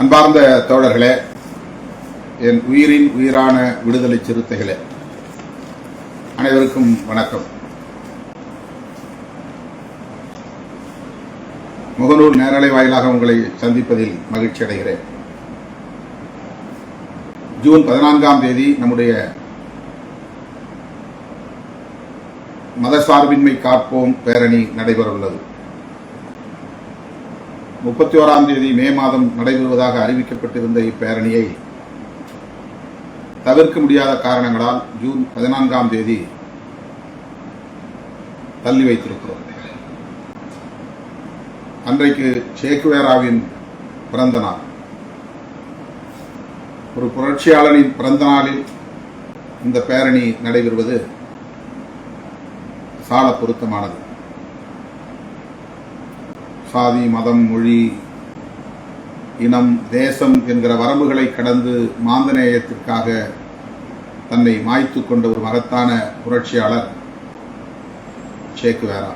அன்பார்ந்த தோழர்களே, என் உயிரின் உயிரான விடுதலை சிறுத்தைகளே, அனைவருக்கும் வணக்கம். முகநூல் நேரலை வாயிலாக உங்களை சந்திப்பதில் மகிழ்ச்சி அடைகிறேன். ஜூன் 14ஆம் தேதி நம்முடைய மதசார்பின்மை காப்போம் பேரணி நடைபெற உள்ளது. 31ஆம் தேதி மே மாதம் நடைபெறுவதாக அறிவிக்கப்பட்டிருந்த இப்பேரணியை தவிர்க்க முடியாத காரணங்களால் ஜூன் 14ஆம் தேதி தள்ளி வைத்திருக்கிறோம். அன்றைக்கு சேக்குவேராவின் பிறந்த நாள். ஒரு புரட்சியாளனின் பிறந்த நாளில் இந்த பேரணி நடைபெறுவது சால பொருத்தமானது. சாதி, மதம், மொழி, இனம், தேசம் என்கிற வரம்புகளை கடந்து மாந்தநேயத்திற்காக தன்னை மாய்த்து கொண்ட ஒரு மகத்தான புரட்சியாளர் சேக்குவேரா.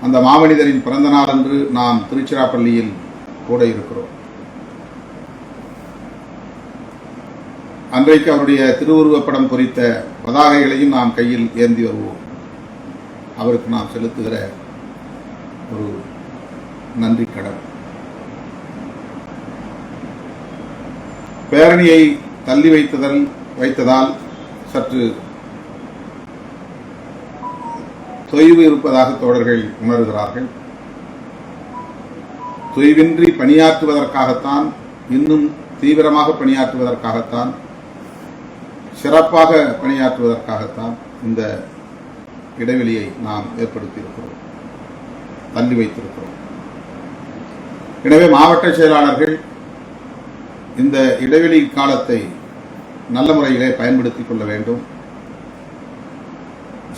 அந்த மாமனிதரின் பிறந்த நாள் அன்று நாம் திருச்சிராப்பள்ளியில் கூட இருக்கிறோம். அன்றைக்கு அவருடைய திருவுருவப்படம் குறித்த பதாகைகளையும் நாம் கையில் ஏந்தி வருவோம். அவருக்கு நாம் செலுத்துகிற ஒரு நன்றி கடன். பேரணியை தள்ளி வைத்ததால் சற்று தொய்வு இருப்பதாக தோழர்கள் உணர்கிறார்கள். தொய்வின்றி பணியாற்றுவதற்காகத்தான், இன்னும் தீவிரமாக பணியாற்றுவதற்காகத்தான், சிறப்பாக பணியாற்றுவதற்காகத்தான் இந்த இடைவெளியை நாம் ஏற்படுத்தியிருக்கிறோம், தள்ளி வைத்திருக்கிறோம். எனவே மாவட்ட செயலாளர்கள் இந்த இடைவெளி காலத்தை நல்ல முறையிலே பயன்படுத்திக் கொள்ள வேண்டும்.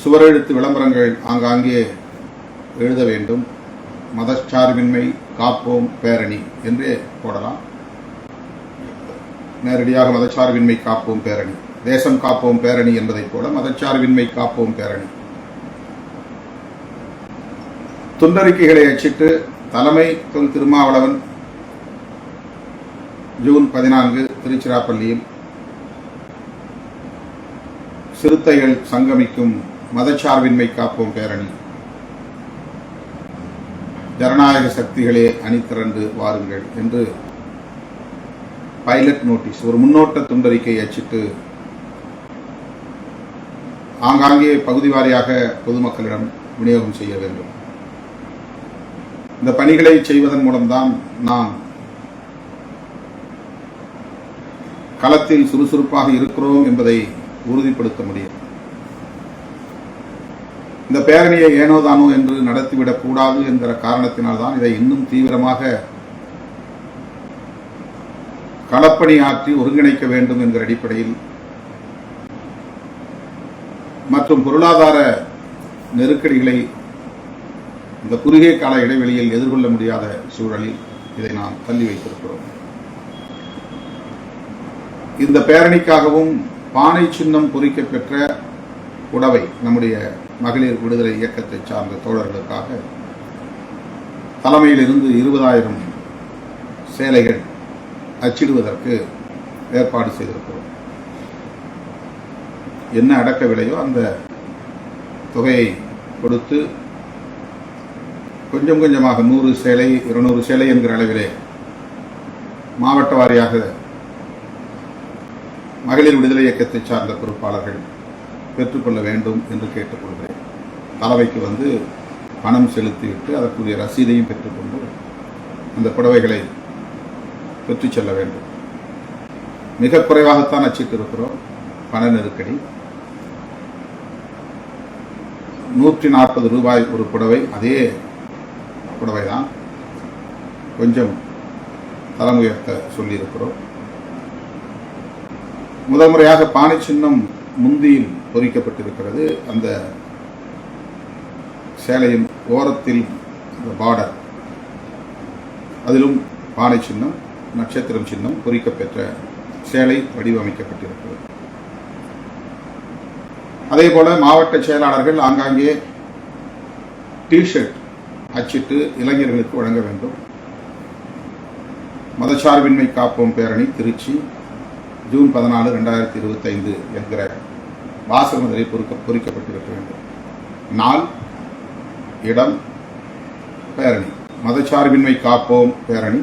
சுவரெழுத்து விளம்பரங்கள் ஆங்காங்கே எழுத வேண்டும். மதச்சார்பின்மை காப்போம் பேரணி என்றே போடலாம். நேரடியாக மதச்சார்பின்மை காப்போம் பேரணி, தேசம் காப்போம் பேரணி என்பதைப் போல மதச்சார்பின்மை காப்போம் பேரணி. துண்டறிக்கைகளை அச்சிட்டு தலைமை தொல் திருமாவளவன் ஜூன் 14 திருச்சிராப்பள்ளியில் சிறுத்தைகள் சங்கமிக்கும் மதச்சார்பின்மை காப்போம் பேரணி, ஜனநாயக சக்திகளே அணிதிரண்டு வாருங்கள் என்று பைலட் நோட்டீஸ், ஒரு முன்னோட்ட துண்டறிக்கை அச்சிட்டு ஆங்காங்கே பகுதி வாரியாக பொதுமக்களிடம் விநியோகம் செய்ய வேண்டும். இந்த பணிகளை செய்வதன் மூலம்தான் நாம் களத்தில் சுறுசுறுப்பாக இருக்கிறோம் என்பதை உறுதிப்படுத்த முடியும். இந்த பேரணியை ஏனோதானோ என்று நடத்திவிடக் கூடாது என்கிற காரணத்தினால்தான் இதை இன்னும் தீவிரமாக களப்பணி ஆற்றி ஒருங்கிணைக்க வேண்டும் என்கிற அடிப்படையில் மற்றும் பொருளாதார நெருக்கடிகளை இந்த குறுகிய கால இடைவெளியில் எதிர்கொள்ள முடியாத சூழலில் இதை நாம் தள்ளி வைத்திருக்கிறோம். இந்த பேரணிக்காகவும் பானை சின்னம் பொறிக்கப்பெற்ற புடவை நம்முடைய மகளிர் விடுதலை இயக்கத்தை சார்ந்த தோழர்களுக்காக தலைமையில் இருந்து 20,000 சேலைகள் அச்சிடுவதற்கு ஏற்பாடு செய்திருக்கிறோம். என்ன அடக்க விலையோ அந்த தொகையை கொடுத்து கொஞ்சம் கொஞ்சமாக 100 சேலை 200 சேலை என்கிற அளவிலே மாவட்ட வாரியாக மகளிர் விடுதலை இயக்கத்தை சார்ந்த பொறுப்பாளர்கள் பெற்றுக்கொள்ள வேண்டும் என்று கேட்டுக்கொள்கிறேன். தலைமைக்கு வந்து பணம் செலுத்திவிட்டு அதற்குரிய ரசீதையும் பெற்றுக்கொண்டு அந்த புடவைகளை பெற்றுச் செல்ல வேண்டும். மிக குறைவாகத்தான் அச்சிட்டு இருக்கிறோம். பண நெருக்கடி. 140 ரூபாய் ஒரு புடவை. அதே புடவைதான், கொஞ்சம் தரம் உயர்த்த சொல்லியிருக்கிறோம். முதல் முறையாக பானை சின்னம் முந்தியில் பொறிக்கப்பட்டிருக்கிறது. அந்த சேலையின் ஓரத்தில் பார்டர், அதிலும் பானை சின்னம், நட்சத்திரம் சின்னம் பொறிக்கப்பெற்ற சேலை வடிவமைக்கப்பட்டிருக்கிறது. அதேபோல மாவட்ட செயலாளர்கள் ஆங்காங்கே டிஷர்ட் அச்சிட்டு இளைஞர்களுக்கு வழங்க வேண்டும். மதச்சார்பின்மை காப்போம் பேரணி திருச்சி ஜூன் 14, 2025 என்கிற வாசகமதிலே பொறிக்கப்பட்டிருக்க வேண்டும். நாள், இடம், பேரணி மதச்சார்பின்மை காப்போம் பேரணி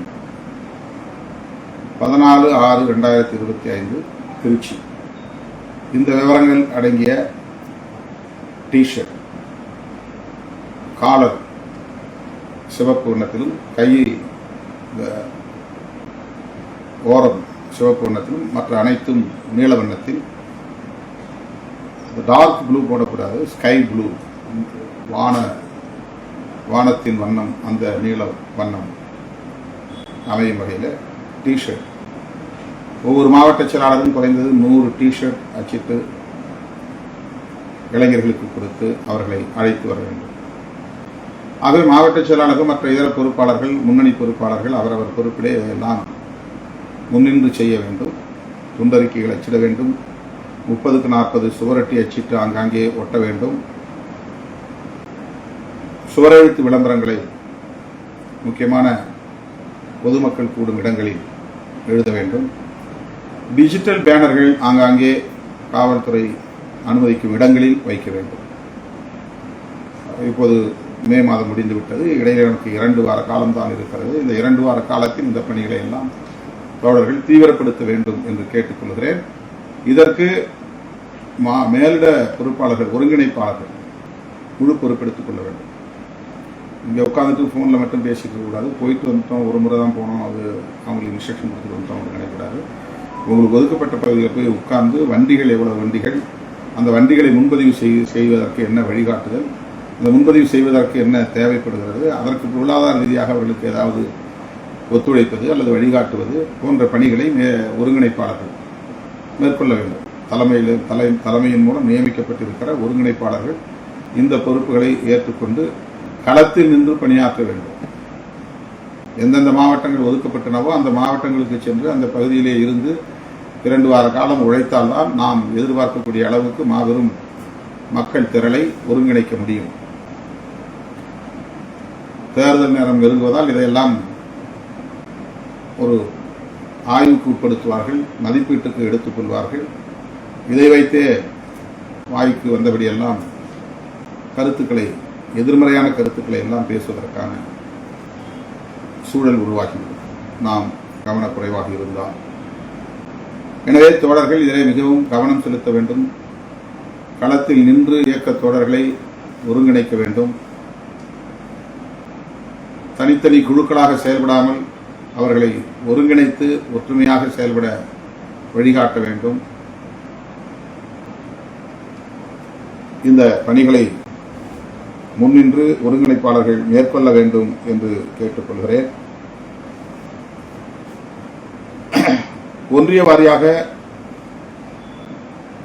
14/6/2025 திருச்சி. இந்த விவரங்கள் அடங்கிய டிஷர்ட், காலர் சிவப்பு வண்ணத்திலும், கை ஓரம் சிவப்பு வண்ணத்திலும், மற்ற அனைத்தும் நீல வண்ணத்தில். டார்க் ப்ளூ போடக்கூடாது, ஸ்கை ப்ளூ, வானத்தின் வண்ணம், அந்த நீல வண்ணம் அமையும் வகையில் டிஷர்ட். ஒவ்வொரு மாவட்ட செயலாளரும் குறைந்தது 100 டிஷர்ட் அச்சிட்டு இளைஞர்களுக்கு கொடுத்து அவர்களை அழைத்து வர வேண்டும். ஆகவே மாவட்ட செயலாளர்கள் மற்ற இதர பொறுப்பாளர்கள், முன்னணி பொறுப்பாளர்கள் அவரவர் பொறுப்பிலே இதையெல்லாம் முன்னின்று செய்ய வேண்டும். துண்டறிக்கைகள் அச்சிட வேண்டும். 30க்கு 40 சுவரட்டி அச்சிட்டு ஆங்காங்கே ஒட்ட வேண்டும். சுவரெழுத்து விளம்பரங்களை முக்கியமான பொதுமக்கள் கூடும் இடங்களில் எழுத வேண்டும். டிஜிட்டல் பேனர்கள் ஆங்காங்கே காவல்துறை அனுமதிக்கும் இடங்களில் வைக்க வேண்டும். இப்போது மே மாதம் முடிந்துவிட்டது. இடையில எனக்கு 2 வார காலம்தான் இருக்கிறது. இந்த 2 வார காலத்தில் இந்த பணிகளை எல்லாம் தோழர்கள் தீவிரப்படுத்த வேண்டும் என்று கேட்டுக்கொள்கிறேன். இதற்கு மேலிட பொறுப்பாளர்கள், ஒருங்கிணைப்பாளர்கள் முழு பொறுப்பெடுத்துக் கொள்ள வேண்டும். இங்கே உட்காந்துட்டு ஃபோனில் மட்டும் பேசிக்க கூடாது. போயிட்டு வந்துட்டோம், ஒரு முறை தான் போனோம், அது அவங்களுக்கு இன்ஸ்ட்ரக்ஷன் கொடுத்துட்டு வந்துட்டோம் அப்படின்னு நினைக்கூடாது. உங்களுக்கு ஒதுக்கப்பட்ட பகுதியில் போய் உட்கார்ந்து வண்டிகள் எவ்வளவு வண்டிகள், அந்த வண்டிகளை முன்பதிவு செய்வதற்கு என்ன வழிகாட்டுதல், அந்த முன்பதிவு செய்வதற்கு என்ன தேவைப்படுகிறது, அதற்கு பொருளாதார ரீதியாக அவர்களுக்கு ஏதாவது ஒத்துழைப்பது அல்லது வழிகாட்டுவது போன்ற பணிகளை ஒருங்கிணைப்பாளர்கள் மேற்கொள்ள வேண்டும். தலைமையின் மூலம் நியமிக்கப்பட்டிருக்கிற ஒருங்கிணைப்பாளர்கள் இந்த பொறுப்புகளை ஏற்றுக்கொண்டு களத்தில் நின்று பணியாற்ற வேண்டும். எந்தெந்த மாவட்டங்கள் ஒதுக்கப்பட்டனவோ அந்த மாவட்டங்களுக்கு சென்று அந்த பகுதியிலே இருந்து 2 வார காலம் உழைத்தால்தான் நாம் எதிர்பார்க்கக்கூடிய அளவுக்கு மாபெரும் மக்கள் திரளை ஒருங்கிணைக்க முடியும். தேர்தல் நேரம் நெருங்குவதால் இதையெல்லாம் ஒரு ஆய்வுக்கு உட்படுத்துவார்கள், மதிப்பீட்டுக்கு எடுத்துக் கொள்வார்கள். இதை வைத்தே வாய்க்கு வந்தபடியெல்லாம் கருத்துக்களை, எதிர்மறையான கருத்துக்களை எல்லாம் பேசுவதற்கான சூழல் உருவாகிவிடும் நாம் கவனக்குறைவாக இருந்தால். எனவே தோழர்கள் இதிலே மிகவும் கவனம் செலுத்த வேண்டும். களத்தில் நின்று இயக்க தோழர்களை ஒருங்கிணைக்க வேண்டும். தனித்தனி குழுக்களாக செயல்படாமல் அவர்களை ஒருங்கிணைத்து ஒற்றுமையாக செயல்பட வழிகாட்ட வேண்டும். இந்த பணிகளை முன்னின்று ஒருங்கிணைப்பாளர்கள் மேற்கொள்ள வேண்டும் என்று கேட்டுக்கொள்கிறேன். ஒன்றிய வாரியாக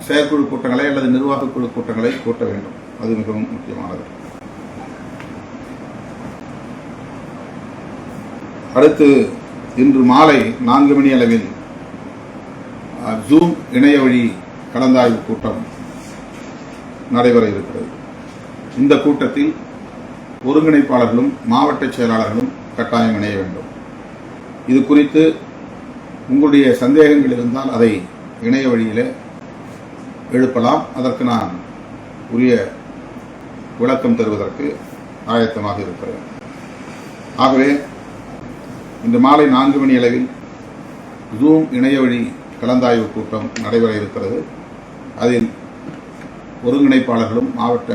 செயற்குழு கூட்டங்களை அல்லது நிர்வாக குழு கூட்டங்களை கூட்ட வேண்டும். அது மிகவும் முக்கியமானது. அடுத்து இன்று மாலை 4 மணி அளவில் ஜூம் இணைய வழி கலந்தாய்வு கூட்டம் நடைபெற இருக்கிறது. இந்த கூட்டத்தில் ஒருங்கிணைப்பாளர்களும் மாவட்ட செயலாளர்களும் கட்டாயம் இணைய வேண்டும். இது குறித்து உங்களுடைய சந்தேகங்கள் இருந்தால் அதை இணைய வழியில் எழுப்பலாம். அதற்கு நான் உரிய விளக்கம் தருவதற்கு ஆயத்தமாக இருக்கிறேன். ஆகவே இன்று மாலை 4 மணி அளவில் ஜூம் இணைய வழி கலந்தாய்வு கூட்டம் நடைபெற இருக்கிறது. அதில் ஒருங்கிணைப்பாளர்களும் மாவட்ட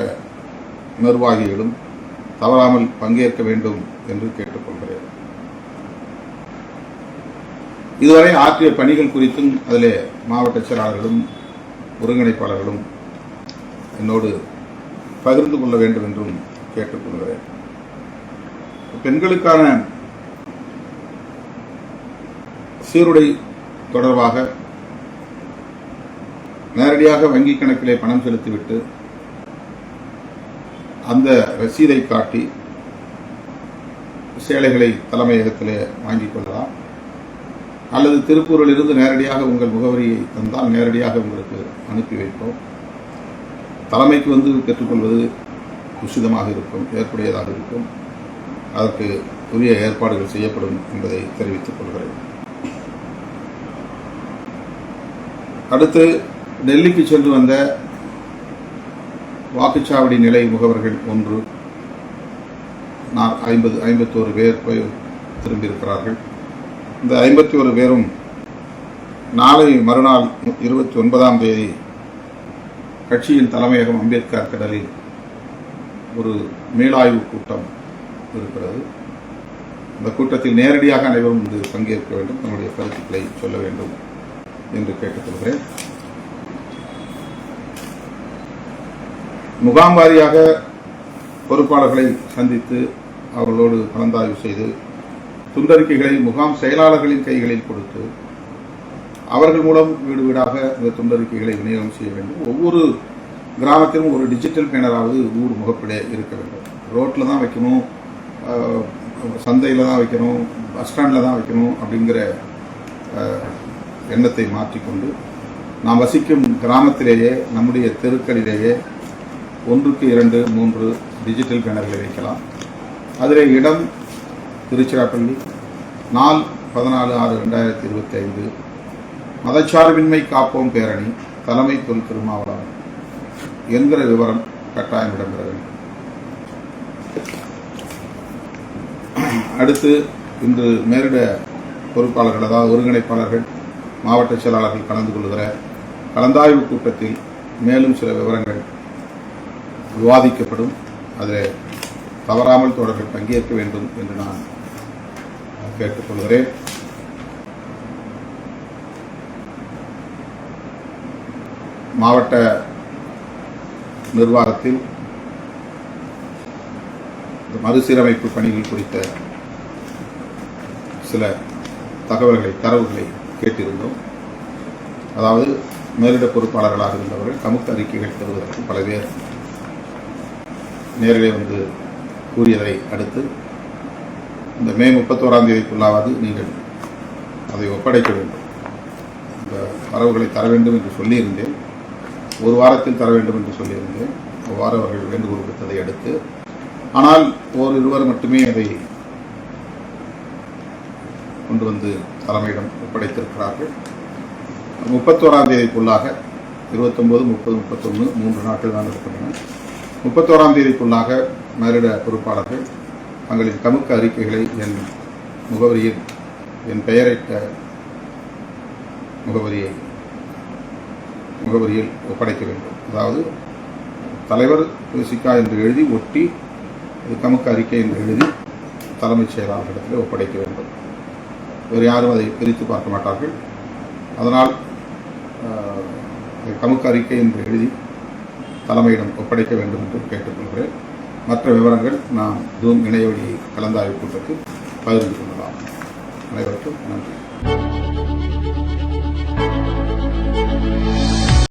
நிர்வாகிகளும் தவறாமல் பங்கேற்க வேண்டும் என்று கேட்டுக்கொள்கிறேன். இதுவரை ஆற்றிய பணிகள் குறித்தும் அதிலே மாவட்ட செயலாளர்களும் ஒருங்கிணைப்பாளர்களும் என்னோடு பகிர்ந்து கொள்ள வேண்டும் என்றும் கேட்டுக்கொள்கிறேன். பெண்களுக்கான சீருடை தொடர்பாக நேரடியாக வங்கிக் கணக்கிலே பணம் செலுத்திவிட்டு அந்த ரசீதை காட்டி சேலைகளை தலைமையகத்திலே வாங்கிக் கொள்ளலாம். அல்லது திருப்பூரில் இருந்து நேரடியாக உங்கள் முகவரியை தந்தால் நேரடியாக உங்களுக்கு அனுப்பி வைப்போம். தலைமைக்கு வந்து பெற்றுக்கொள்வது உசிதமாக இருக்கும், ஏற்புடையதாக இருக்கும். அதற்கு உரிய ஏற்பாடுகள் செய்யப்படும் என்பதை தெரிவித்துக் கொள்கிறேன். அடுத்து டெல்லிக்கு சென்று வந்த வாக்குச்சாவடி நிலை முகவர்கள் 51 பேர் போய் திரும்பியிருக்கிறார்கள். இந்த 51 பேரும் நாளை மறுநாள் 29ஆம் தேதி கட்சியின் தலைமையகம் அம்பேத்கர் திடலில் ஒரு மீளாய்வு கூட்டம் இருக்கிறது. இந்த கூட்டத்தில் நேரடியாக அனைவரும் வந்து பங்கேற்க வேண்டும், தன்னுடைய கருத்துக்களை சொல்ல வேண்டும் என்று கேட்டுக்கொள்கிறேன். முகாம் வாரியாக பொறுப்பாளர்களை சந்தித்து அவர்களோடு கலந்தாய்வு செய்து துண்டறிக்கைகளை முகாம் செயலாளர்களின் கைகளில் கொடுத்து அவர்கள் மூலம் வீடு வீடாக இந்த துண்டறிக்கைகளை விநியோகம் செய்ய வேண்டும். ஒவ்வொரு கிராமத்திலும் ஒரு டிஜிட்டல் பேனராவது ஊர் முகப்பிலே இருக்க வேண்டும். ரோட்டில் தான் வைக்கணும், சந்தையில் தான் வைக்கணும், பஸ் ஸ்டாண்டில் தான் வைக்கணும் அப்படிங்கிற எண்ணத்தை மாற்றிக்கொண்டு நாம் வசிக்கும் கிராமத்திலேயே நம்முடைய தெருக்களிலேயே 1க்கு 2, 3 டிஜிட்டல் பேனர்களை வைக்கலாம். அதில் இடம் திருச்சிராப்பள்ளி, நாள் 14/6/2025, மதச்சார்பின்மை காப்போம் பேரணி, தலைமை தொல் திருமாவளவன் என்கிற விவரம் கட்டாயம் இடம்பெற வேண்டும். அடுத்து இன்று மேலிட பொறுப்பாளர்கள், அதாவது ஒருங்கிணைப்பாளர்கள், மாவட்ட செயலாளர்கள் கலந்து கொள்கிற கலந்தாய்வு கூட்டத்தில் மேலும் சில விவரங்கள் விவாதிக்கப்படும். அதில் தவறாமல் தோழர்கள் பங்கேற்க வேண்டும் என்று நான் கேட்டுக்கொள்கிறேன். மாவட்ட நிர்வாகத்தில் மறுசீரமைப்பு பணிகள் குறித்த சில தரவுகளை கேட்டிருந்தோம். அதாவது மேலிட பொறுப்பாளர்களாக இருந்தவர்கள் கமுக்க அறிக்கைகள் தருவதற்கு பல பேர் நேரிலே வந்து கூறியதை அடுத்து இந்த மே 31ஆம் தேதிக்குள்ளாவது நீங்கள் அதை ஒப்படைக்க வேண்டும், இந்த தரவுகளை தர வேண்டும் என்று சொல்லியிருந்தேன். ஒரு வாரத்தில் தர வேண்டும் என்று சொல்லியிருந்தேன். அவ்வாறு அவர்கள் வேண்டுகோள் விடுத்ததை அடுத்து, ஆனால் இருவர் மட்டுமே அதை கொண்டு வந்து தலைமையிடம் ஒப்படைத்திருக்கிறார்கள். 31ஆம் தேதிக்குள்ளாக 29, 30, 31 3 நாட்கள் தான் இருக்கின்றன. 31ஆம் தேதிக்குள்ளாக மேலிட பொறுப்பாளர்கள் தங்களின் கமுக்க அறிக்கைகளை என் முகவரியில், என் பெயரிட்ட முகவரியில் ஒப்படைக்க வேண்டும். அதாவது தலைவர் சிக்கா என்று எழுதி ஒட்டி இது கமுக்க அறிக்கை என்று எழுதி தலைமைச் செயலாளர்களிடத்தில் ஒப்படைக்க வேண்டும். வேறு யாரும் அதை பிரித்து பார்க்க மாட்டார்கள். அதனால் கமுக்க அறிக்கை என்று எழுதி தலைமையிடம் ஒப்படைக்க வேண்டும் என்று கேட்டுக்கொள்கிறேன். மற்ற விவரங்கள் நாம் ஜூம் இணையவழி கலந்தாய்வு கூட்டத்தில் பகிர்ந்து கொள்ளலாம். அனைவருக்கும் நன்றி.